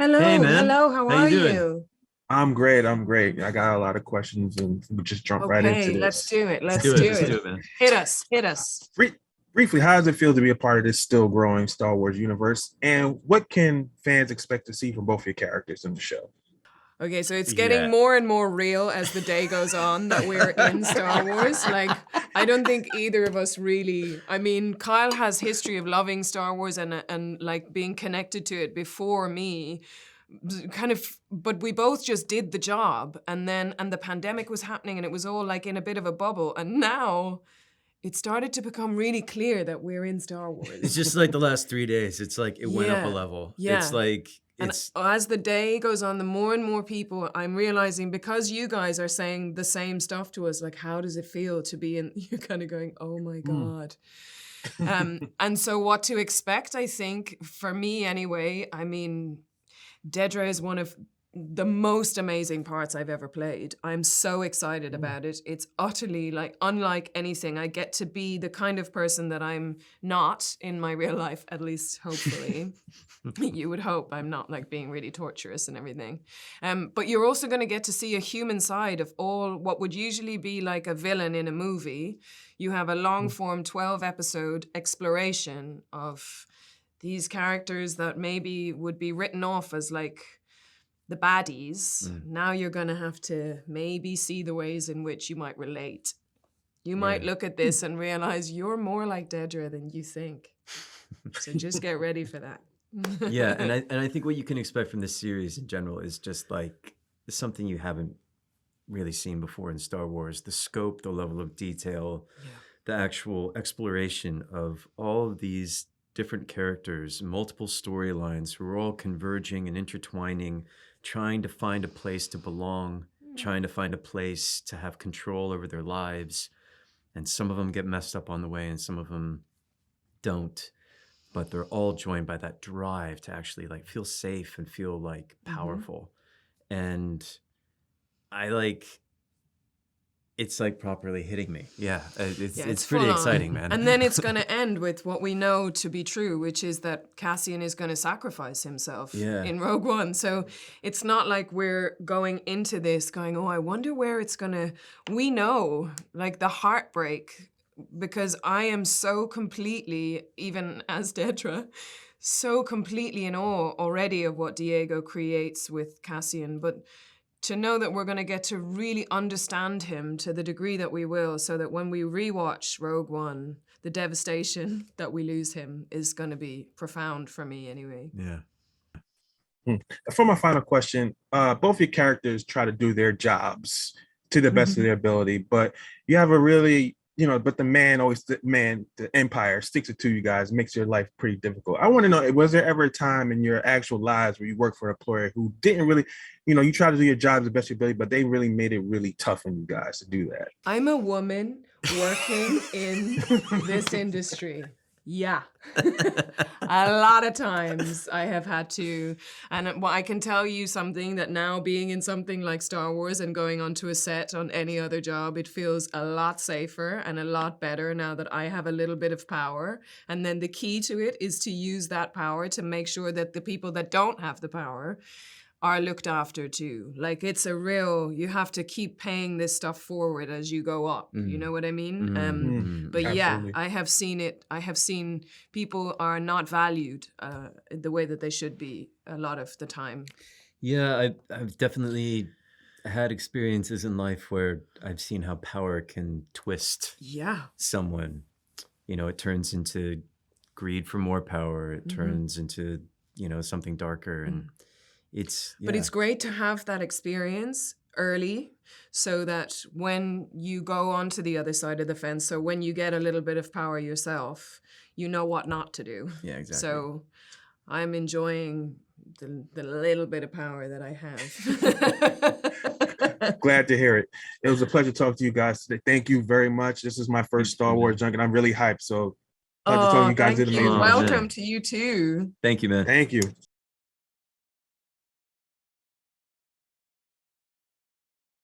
Hey Hello, man, hello, how how you are doing? you? I'm great. I'm great. I got a lot of questions and we just jump right into Okay, let's this. do it. Let's Let's do it. do Let's do it. it, man. Hit us, hit us. Brie- Briefly, how does it feel to be a part of this still growing Star Wars universe? And what can fans expect to see from both your characters in the show? Okay, so it's getting Yeah. more and more real as the day goes on that we're in Star Wars. Like, I don't think either of us really. I mean, Kyle has history of loving Star Wars and like being connected to it before me. Kind of, but we both just did the job, and the pandemic was happening, and it was all like in a bit of a bubble, and now it started to become really clear that we're in Star It's Wars. just like the last 3 days. It's like it went up a Yeah, level. It's yeah. like And it's as the day goes on, the more and more people I'm realizing, because you guys are saying the same stuff to us, like, how does it feel to be in? You're kind of going, oh my Mm. God. And so, what to expect, I think, for me anyway, I mean, Dedra is one of the most amazing parts I've ever played. I'm so excited Mm. about it. It's utterly like unlike anything. I get to be the kind of person that I'm not in my real life, at least hopefully. You would hope I'm not like being really torturous and everything. But you're also going to get to see a human side of all what would usually be like a villain in a movie. You have a long form 12 episode exploration of these characters that maybe would be written off as like the baddies. Now you're going to have to maybe see the ways in which you might relate. You might yeah. look at this and realize you're more like Dedra than you think. So just get ready for that. Yeah, and I think what you can expect from this series in general is just like something you haven't really seen before in Star Wars. The scope, the level of detail, Yeah. the actual exploration of all of these different characters, multiple storylines who are all converging and intertwining, trying to find a place to belong, trying to find a place to have control over their lives. And some of them get messed up on the way and some of them don't. But they're all joined by that drive to actually like feel safe and feel like powerful. And I like it's like properly hitting me. Yeah, it's Yeah, it's it's pretty full on. exciting, man. And then it's going to end with what we know to be true, which is that Cassian is going to sacrifice himself Yeah. in Rogue One. So it's not like we're going into this going, oh, I wonder where it's going to. We know, like the heartbreak, because I am so completely, even as Dedra, so completely in awe already of what Diego creates with Cassian. But to know that we're going to get to really understand him to the degree that we will, so that when we rewatch Rogue One, the devastation that we lose him is going to be profound for me anyway. Yeah. Mm. For my final question, both your characters try to do their jobs to the best of their ability, but you have a really, but the Empire sticks it to you guys, makes your life pretty difficult. I want to know, was there ever a time in your actual lives where you worked for an employer who didn't really, you try to do your job to the best of your ability, but they really made it really tough on you guys to do that? I'm a woman working in this industry. Yeah. A lot of times I have had to, and I can tell you something that now being in something like Star Wars and going onto a set on any other job, it feels a lot safer and a lot better now that I have a little bit of power. And then the key to it is to use that power to make sure that the people that don't have the power are looked after too. Like it's a real, you have to keep paying this stuff forward as you go up. You know what I mean? But yeah, Absolutely. I have seen it. I have seen people are not valued the way that they should be a lot of the time. Yeah, I've definitely had experiences in life where I've seen how power can twist Yeah. someone. It turns into greed for more power. It turns into, something darker. And But yeah. it's great to have that experience early so that when you go onto the other side of the fence, so when you get a little bit of power yourself, you know what not to do. Yeah, exactly. So I'm enjoying the little bit of power that I have. Glad to hear it. It was a pleasure talking to you guys today. Thank you very much. This is my first Star Wars junk, and I'm really hyped. So, pleasure talking. Oh, You guys thank did you. amazing. Oh, man. Welcome to you too. Thank you, man. Thank you.